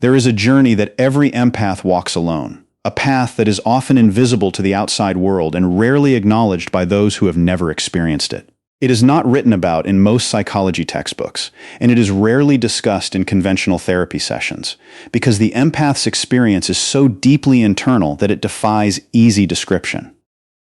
There is a journey that every empath walks alone, a path that is often invisible to the outside world and rarely acknowledged by those who have never experienced it. It is not written about in most psychology textbooks, and it is rarely discussed in conventional therapy sessions, because the empath's experience is so deeply internal that it defies easy description.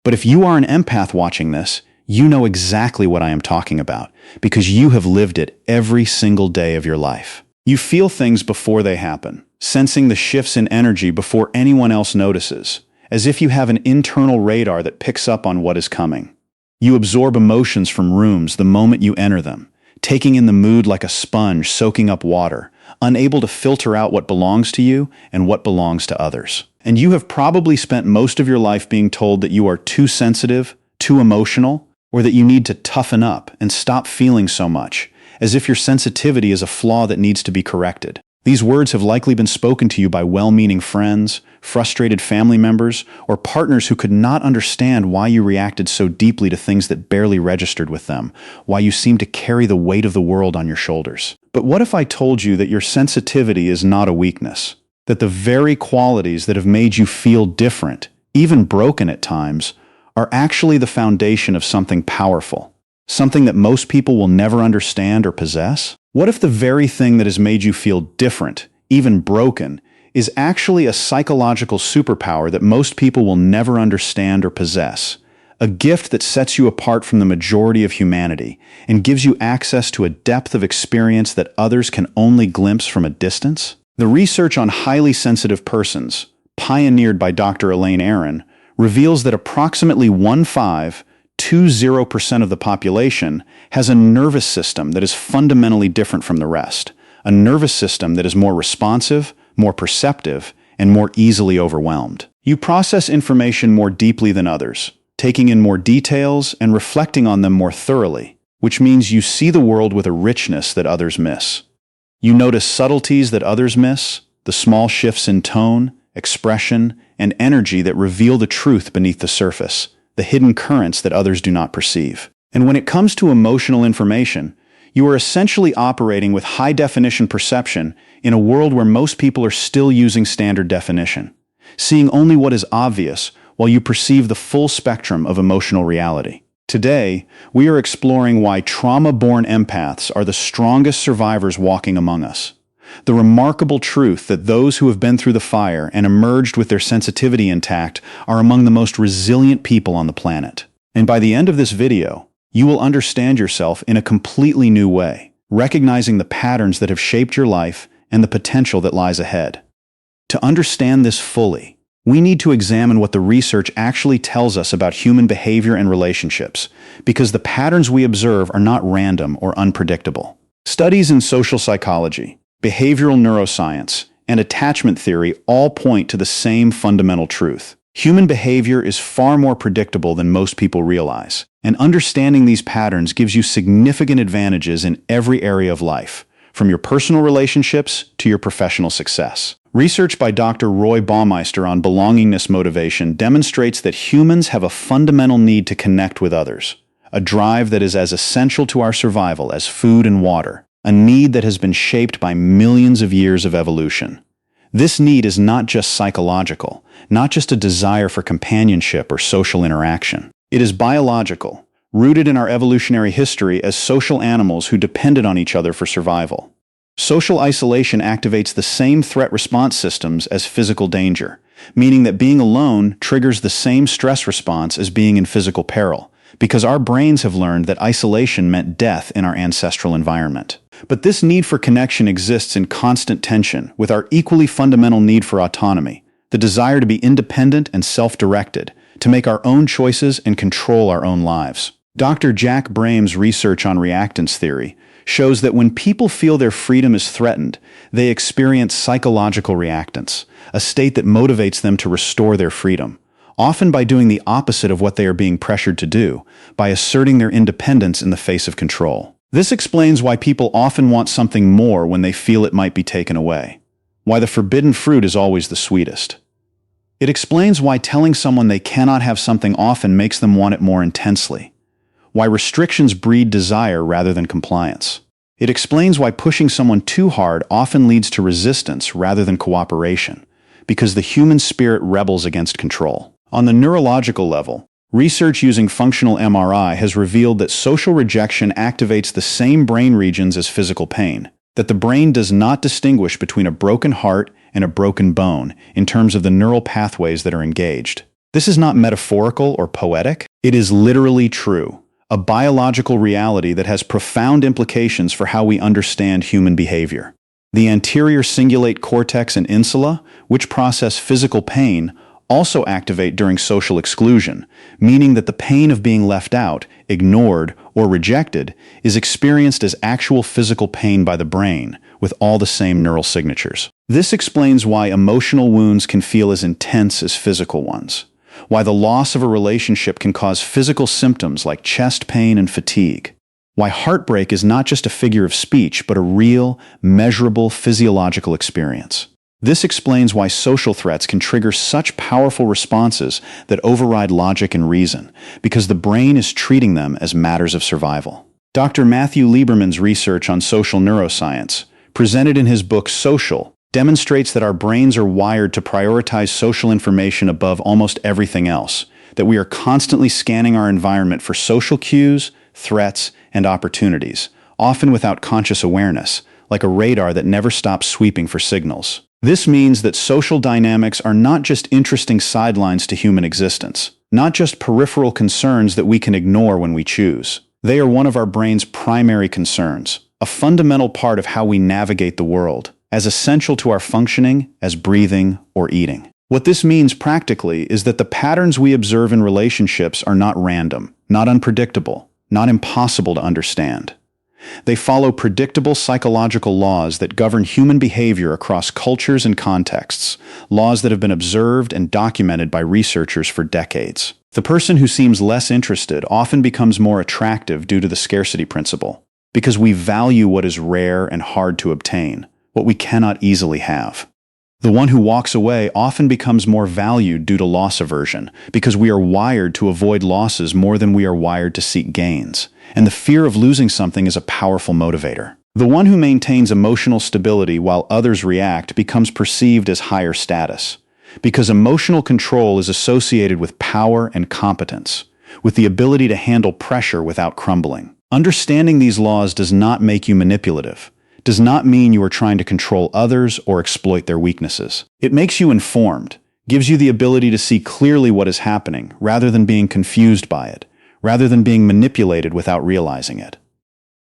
But if you are an empath watching this, you know exactly what I am talking about, because you have lived it every single day of your life. You feel things before they happen, sensing the shifts in energy before anyone else notices, as if you have an internal radar that picks up on what is coming. You absorb emotions from rooms the moment you enter them, taking in the mood like a sponge soaking up water, unable to filter out what belongs to you and what belongs to others. And you have probably spent most of your life being told that you are too sensitive, too emotional, or that you need to toughen up and stop feeling so much, as if your sensitivity is a flaw that needs to be corrected. These words have likely been spoken to you by well-meaning friends, frustrated family members, or partners who could not understand why you reacted so deeply to things that barely registered with them, why you seem to carry the weight of the world on your shoulders. But what if I told you that your sensitivity is not a weakness? That the very qualities that have made you feel different, even broken at times, are actually the foundation of something powerful? Something that most people will never understand or possess? What if the very thing that has made you feel different, even broken, is actually a psychological superpower that most people will never understand or possess? A gift that sets you apart from the majority of humanity and gives you access to a depth of experience that others can only glimpse from a distance? The research on highly sensitive persons, pioneered by Dr. Elaine Aron, reveals that approximately 1.520% of the population has a nervous system that is fundamentally different from the rest, a nervous system that is more responsive, more perceptive, and more easily overwhelmed. You process information more deeply than others, taking in more details and reflecting on them more thoroughly, which means you see the world with a richness that others miss. You notice subtleties that others miss, the small shifts in tone, expression, and energy that reveal the truth beneath the surface, the hidden currents that others do not perceive. And when it comes to emotional information, you are essentially operating with high-definition perception in a world where most people are still using standard definition, seeing only what is obvious while you perceive the full spectrum of emotional reality. Today, we are exploring why trauma-born empaths are the strongest survivors walking among us. The remarkable truth that those who have been through the fire and emerged with their sensitivity intact are among the most resilient people on the planet. And by the end of this video, you will understand yourself in a completely new way, recognizing the patterns that have shaped your life and the potential that lies ahead. To understand this fully, we need to examine what the research actually tells us about human behavior and relationships, because the patterns we observe are not random or unpredictable. Studies in social psychology, behavioral neuroscience, and attachment theory all point to the same fundamental truth. Human behavior is far more predictable than most people realize, and understanding these patterns gives you significant advantages in every area of life, from your personal relationships to your professional success. Research by Dr. Roy Baumeister on belongingness motivation demonstrates that humans have a fundamental need to connect with others, a drive that is as essential to our survival as food and water, a need that has been shaped by millions of years of evolution. This need is not just psychological, not just a desire for companionship or social interaction. It is biological, rooted in our evolutionary history as social animals who depended on each other for survival. Social isolation activates the same threat response systems as physical danger, meaning that being alone triggers the same stress response as being in physical peril, because our brains have learned that isolation meant death in our ancestral environment. But this need for connection exists in constant tension with our equally fundamental need for autonomy, the desire to be independent and self-directed, to make our own choices and control our own lives. Dr. Jack Braham's research on reactance theory shows that when people feel their freedom is threatened, they experience psychological reactance, a state that motivates them to restore their freedom, often by doing the opposite of what they are being pressured to do, by asserting their independence in the face of control. This explains why people often want something more when they feel it might be taken away, why the forbidden fruit is always the sweetest. It explains why telling someone they cannot have something often makes them want it more intensely, why restrictions breed desire rather than compliance. It explains why pushing someone too hard often leads to resistance rather than cooperation, because the human spirit rebels against control. On the neurological level, research using functional MRI has revealed that social rejection activates the same brain regions as physical pain, that the brain does not distinguish between a broken heart and a broken bone in terms of the neural pathways that are engaged. This is not metaphorical or poetic. It is literally true, a biological reality that has profound implications for how we understand human behavior. The anterior cingulate cortex and insula, which process physical pain, also activate during social exclusion, meaning that the pain of being left out, ignored, or rejected is experienced as actual physical pain by the brain, with all the same neural signatures. This explains why emotional wounds can feel as intense as physical ones, why the loss of a relationship can cause physical symptoms like chest pain and fatigue, why heartbreak is not just a figure of speech but a real, measurable physiological experience. This explains why social threats can trigger such powerful responses that override logic and reason, because the brain is treating them as matters of survival. Dr. Matthew Lieberman's research on social neuroscience, presented in his book Social, demonstrates that our brains are wired to prioritize social information above almost everything else, that we are constantly scanning our environment for social cues, threats, and opportunities, often without conscious awareness, like a radar that never stops sweeping for signals. This means that social dynamics are not just interesting sidelines to human existence, not just peripheral concerns that we can ignore when we choose. They are one of our brain's primary concerns, a fundamental part of how we navigate the world, as essential to our functioning as breathing or eating. What this means practically is that the patterns we observe in relationships are not random, not unpredictable, not impossible to understand. They follow predictable psychological laws that govern human behavior across cultures and contexts, laws that have been observed and documented by researchers for decades. The person who seems less interested often becomes more attractive due to the scarcity principle, because we value what is rare and hard to obtain, what we cannot easily have. The one who walks away often becomes more valued due to loss aversion, because we are wired to avoid losses more than we are wired to seek gains, and the fear of losing something is a powerful motivator. The one who maintains emotional stability while others react becomes perceived as higher status, because emotional control is associated with power and competence, with the ability to handle pressure without crumbling. Understanding these laws does not make you manipulative, does not mean you are trying to control others or exploit their weaknesses. It makes you informed, gives you the ability to see clearly what is happening, rather than being confused by it, rather than being manipulated without realizing it.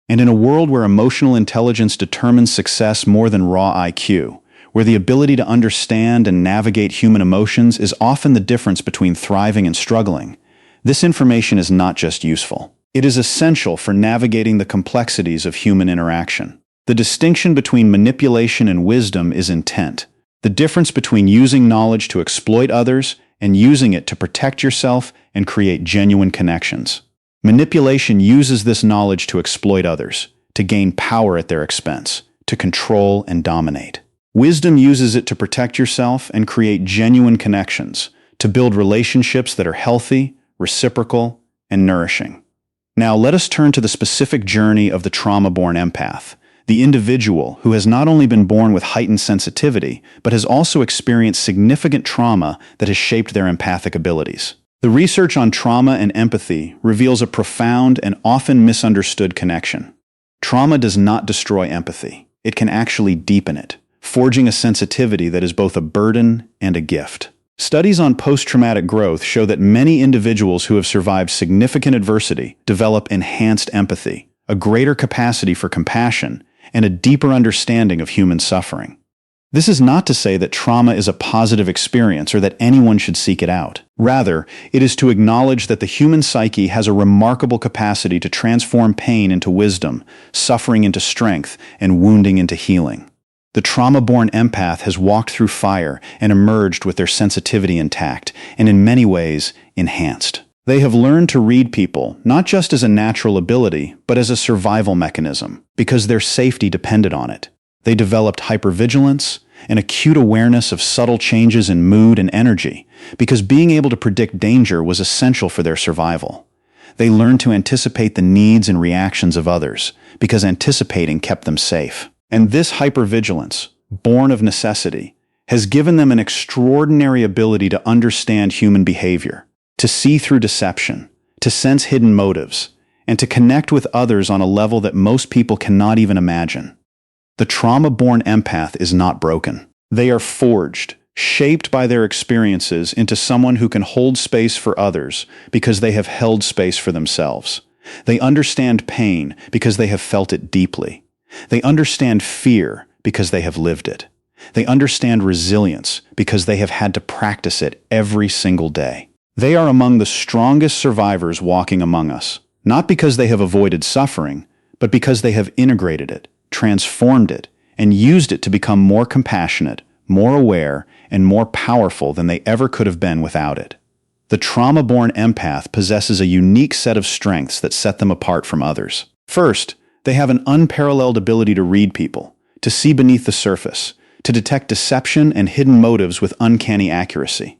And in a world where emotional intelligence determines success more than raw IQ, where the ability to understand and navigate human emotions is often the difference between thriving and struggling, this information is not just useful. It is essential for navigating the complexities of human interaction. The distinction between manipulation and wisdom is intent. The difference between using knowledge to exploit others and using it to protect yourself and create genuine connections. Manipulation uses this knowledge to exploit others, to gain power at their expense, to control and dominate. Wisdom uses it to protect yourself and create genuine connections, to build relationships that are healthy, reciprocal, and nourishing. Now let us turn to the specific journey of the trauma-born empath, the individual who has not only been born with heightened sensitivity, but has also experienced significant trauma that has shaped their empathic abilities. The research on trauma and empathy reveals a profound and often misunderstood connection. Trauma does not destroy empathy. It can actually deepen it, forging a sensitivity that is both a burden and a gift. Studies on post-traumatic growth show that many individuals who have survived significant adversity develop enhanced empathy, a greater capacity for compassion, and a deeper understanding of human suffering. This is not to say that trauma is a positive experience or that anyone should seek it out. Rather, it is to acknowledge that the human psyche has a remarkable capacity to transform pain into wisdom, suffering into strength, and wounding into healing. The trauma-born empath has walked through fire and emerged with their sensitivity intact, and in many ways, enhanced. They have learned to read people, not just as a natural ability, but as a survival mechanism, because their safety depended on it. They developed hypervigilance, an acute awareness of subtle changes in mood and energy, because being able to predict danger was essential for their survival. They learned to anticipate the needs and reactions of others, because anticipating kept them safe. And this hypervigilance, born of necessity, has given them an extraordinary ability to understand human behavior, to see through deception, to sense hidden motives, and to connect with others on a level that most people cannot even imagine. The trauma-born empath is not broken. They are forged, shaped by their experiences into someone who can hold space for others because they have held space for themselves. They understand pain because they have felt it deeply. They understand fear because they have lived it. They understand resilience because they have had to practice it every single day. They are among the strongest survivors walking among us, not because they have avoided suffering, but because they have integrated it, transformed it, and used it to become more compassionate, more aware, and more powerful than they ever could have been without it. The trauma-born empath possesses a unique set of strengths that set them apart from others. First, they have an unparalleled ability to read people, to see beneath the surface, to detect deception and hidden motives with uncanny accuracy.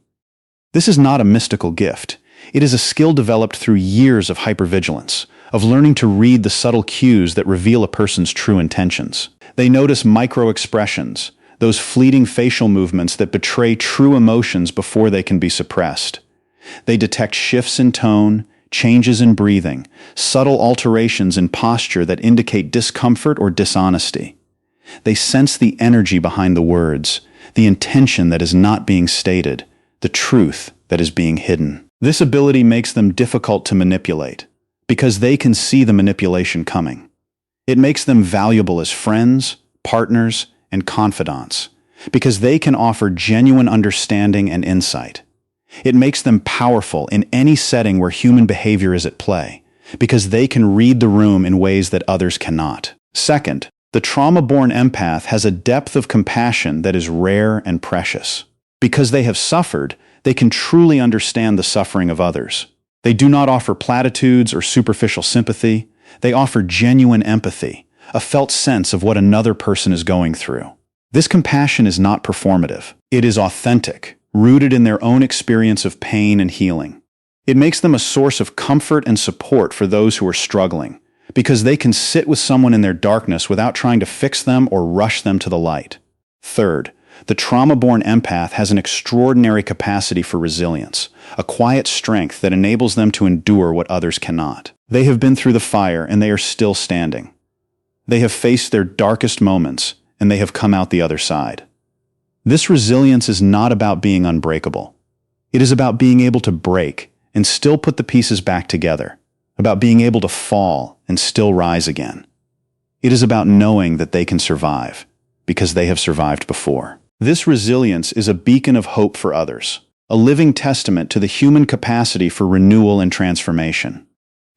This is not a mystical gift. It is a skill developed through years of hypervigilance, of learning to read the subtle cues that reveal a person's true intentions. They notice micro-expressions, those fleeting facial movements that betray true emotions before they can be suppressed. They detect shifts in tone, changes in breathing, subtle alterations in posture that indicate discomfort or dishonesty. They sense the energy behind the words, the intention that is not being stated, the truth that is being hidden. This ability makes them difficult to manipulate, because they can see the manipulation coming. It makes them valuable as friends, partners, and confidants, because they can offer genuine understanding and insight. It makes them powerful in any setting where human behavior is at play, because they can read the room in ways that others cannot. Second, the trauma-born empath has a depth of compassion that is rare and precious. Because they have suffered, they can truly understand the suffering of others. They do not offer platitudes or superficial sympathy. They offer genuine empathy, a felt sense of what another person is going through. This compassion is not performative. It is authentic, rooted in their own experience of pain and healing. It makes them a source of comfort and support for those who are struggling, because they can sit with someone in their darkness without trying to fix them or rush them to the light. Third, the trauma-born empath has an extraordinary capacity for resilience, a quiet strength that enables them to endure what others cannot. They have been through the fire and they are still standing. They have faced their darkest moments and they have come out the other side. This resilience is not about being unbreakable. It is about being able to break and still put the pieces back together, about being able to fall and still rise again. It is about knowing that they can survive, because they have survived before. This resilience is a beacon of hope for others, a living testament to the human capacity for renewal and transformation.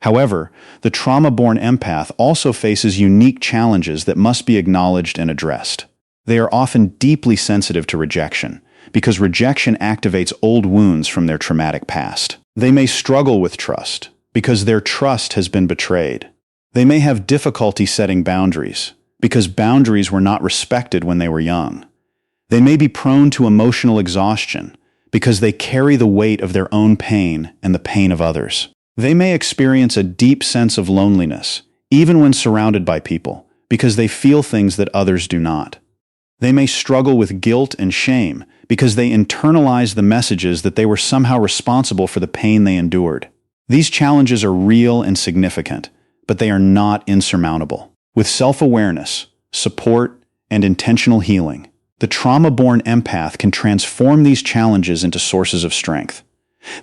However, the trauma-born empath also faces unique challenges that must be acknowledged and addressed. They are often deeply sensitive to rejection, because rejection activates old wounds from their traumatic past. They may struggle with trust, because their trust has been betrayed. They may have difficulty setting boundaries, because boundaries were not respected when they were young. They may be prone to emotional exhaustion, because they carry the weight of their own pain and the pain of others. They may experience a deep sense of loneliness, even when surrounded by people, because they feel things that others do not. They may struggle with guilt and shame, because they internalize the messages that they were somehow responsible for the pain they endured. These challenges are real and significant, but they are not insurmountable. With self-awareness, support, and intentional healing, the trauma-born empath can transform these challenges into sources of strength.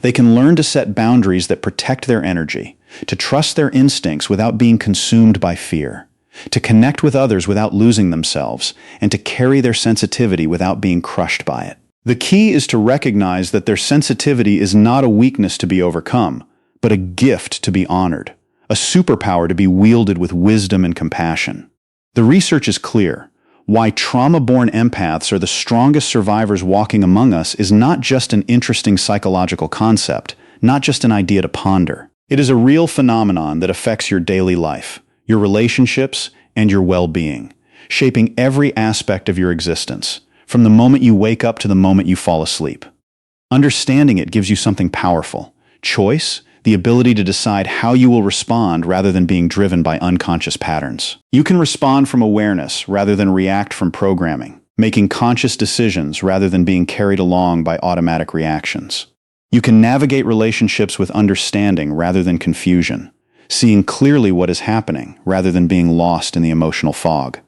They can learn to set boundaries that protect their energy, to trust their instincts without being consumed by fear, to connect with others without losing themselves, and to carry their sensitivity without being crushed by it. The key is to recognize that their sensitivity is not a weakness to be overcome, but a gift to be honored, a superpower to be wielded with wisdom and compassion. The research is clear. Why trauma-born empaths are the strongest survivors walking among us is not just an interesting psychological concept, not just an idea to ponder. It is a real phenomenon that affects your daily life, your relationships, and your well-being, shaping every aspect of your existence, from the moment you wake up to the moment you fall asleep. Understanding it gives you something powerful: choice, the ability to decide how you will respond rather than being driven by unconscious patterns. You can respond from awareness rather than react from programming, making conscious decisions rather than being carried along by automatic reactions. You can navigate relationships with understanding rather than confusion, seeing clearly what is happening rather than being lost in the emotional fog.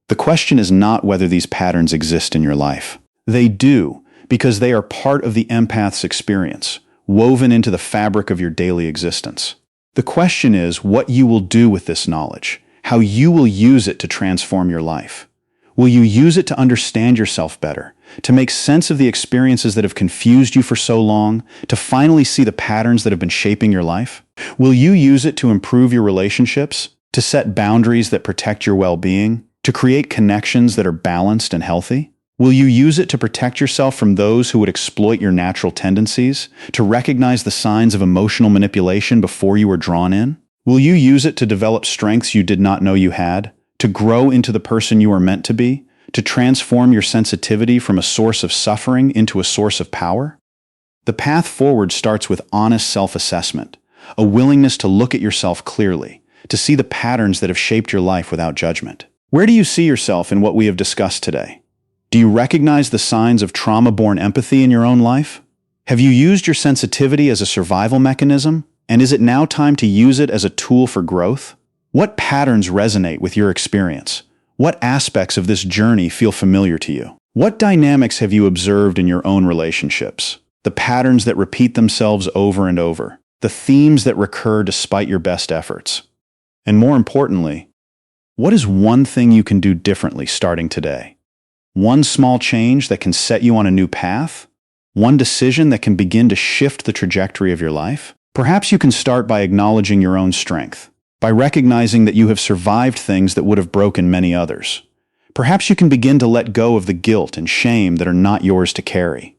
The question is not whether these patterns exist in your life. They do, because they are part of the empath's experience, woven into the fabric of your daily existence. The question is what you will do with this knowledge, how you will use it to transform your life. Will you use it to understand yourself better, to make sense of the experiences that have confused you for so long, to finally see the patterns that have been shaping your life? Will you use it to improve your relationships, to set boundaries that protect your well-being, to create connections that are balanced and healthy? Will you use it to protect yourself from those who would exploit your natural tendencies, to recognize the signs of emotional manipulation before you are drawn in? Will you use it to develop strengths you did not know you had, to grow into the person you are meant to be, to transform your sensitivity from a source of suffering into a source of power? The path forward starts with honest self-assessment, a willingness to look at yourself clearly, to see the patterns that have shaped your life without judgment. Where do you see yourself in what we have discussed today? Do you recognize the signs of trauma-born empathy in your own life? Have you used your sensitivity as a survival mechanism, and is it now time to use it as a tool for growth? What patterns resonate with your experience? What aspects of this journey feel familiar to you? What dynamics have you observed in your own relationships? The patterns that repeat themselves over and over, the themes that recur despite your best efforts. And more importantly, what is one thing you can do differently starting today? One small change that can set you on a new path? One decision that can begin to shift the trajectory of your life? Perhaps you can start by acknowledging your own strength, by recognizing that you have survived things that would have broken many others. Perhaps you can begin to let go of the guilt and shame that are not yours to carry.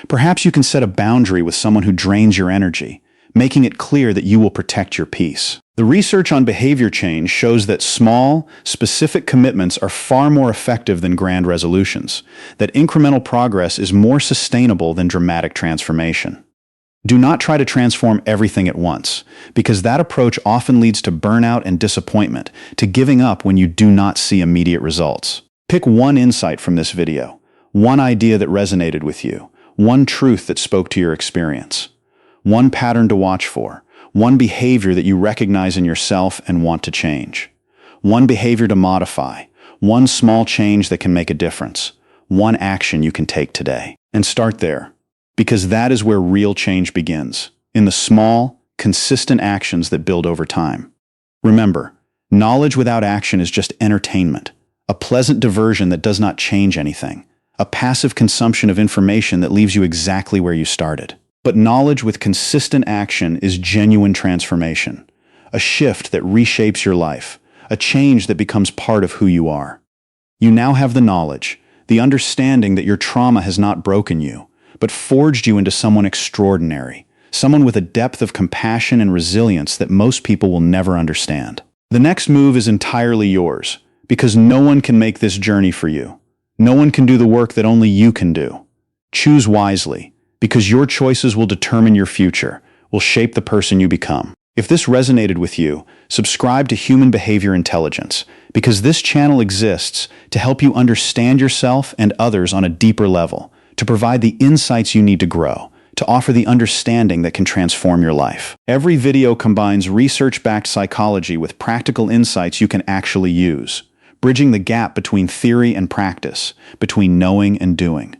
Perhaps you can set a boundary with someone who drains your energy, making it clear that you will protect your peace. The research on behavior change shows that small, specific commitments are far more effective than grand resolutions, that incremental progress is more sustainable than dramatic transformation. Do not try to transform everything at once, because that approach often leads to burnout and disappointment, to giving up when you do not see immediate results. Pick one insight from this video, one idea that resonated with you, one truth that spoke to your experience, one pattern to watch for, one behavior that you recognize in yourself and want to change, one behavior to modify, one small change that can make a difference, one action you can take today. And start there, because that is where real change begins, in the small, consistent actions that build over time. Remember, knowledge without action is just entertainment, a pleasant diversion that does not change anything, a passive consumption of information that leaves you exactly where you started. But knowledge with consistent action is genuine transformation, a shift that reshapes your life, a change that becomes part of who you are. You now have the knowledge, the understanding that your trauma has not broken you, but forged you into someone extraordinary, someone with a depth of compassion and resilience that most people will never understand. The next move is entirely yours, because no one can make this journey for you. No one can do the work that only you can do. Choose wisely, because your choices will determine your future, will shape the person you become. If this resonated with you, subscribe to Human Behavior Intelligence, because this channel exists to help you understand yourself and others on a deeper level, to provide the insights you need to grow, to offer the understanding that can transform your life. Every video combines research-backed psychology with practical insights you can actually use, bridging the gap between theory and practice, between knowing and doing.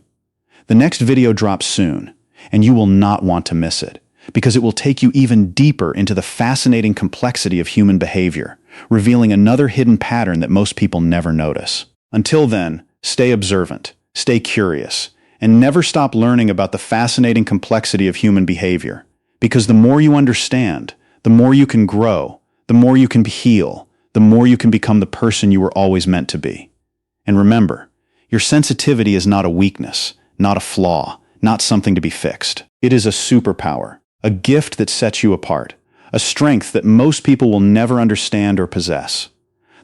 The next video drops soon, and you will not want to miss it, because it will take you even deeper into the fascinating complexity of human behavior, revealing another hidden pattern that most people never notice. Until then, stay observant, stay curious, and never stop learning about the fascinating complexity of human behavior, because the more you understand, the more you can grow, the more you can heal, the more you can become the person you were always meant to be. And remember, your sensitivity is not a weakness, not a flaw, not something to be fixed. It is a superpower, a gift that sets you apart, a strength that most people will never understand or possess.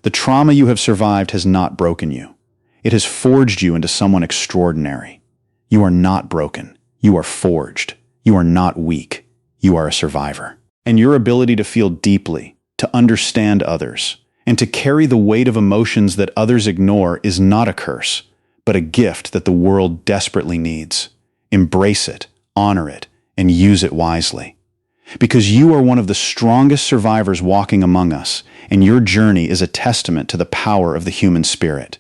The trauma you have survived has not broken you. It has forged you into someone extraordinary. You are not broken. You are forged. You are not weak. You are a survivor. And your ability to feel deeply, to understand others, and to carry the weight of emotions that others ignore is not a curse, but a gift that the world desperately needs. Embrace it, honor it, and use it wisely. Because you are one of the strongest survivors walking among us, and your journey is a testament to the power of the human spirit.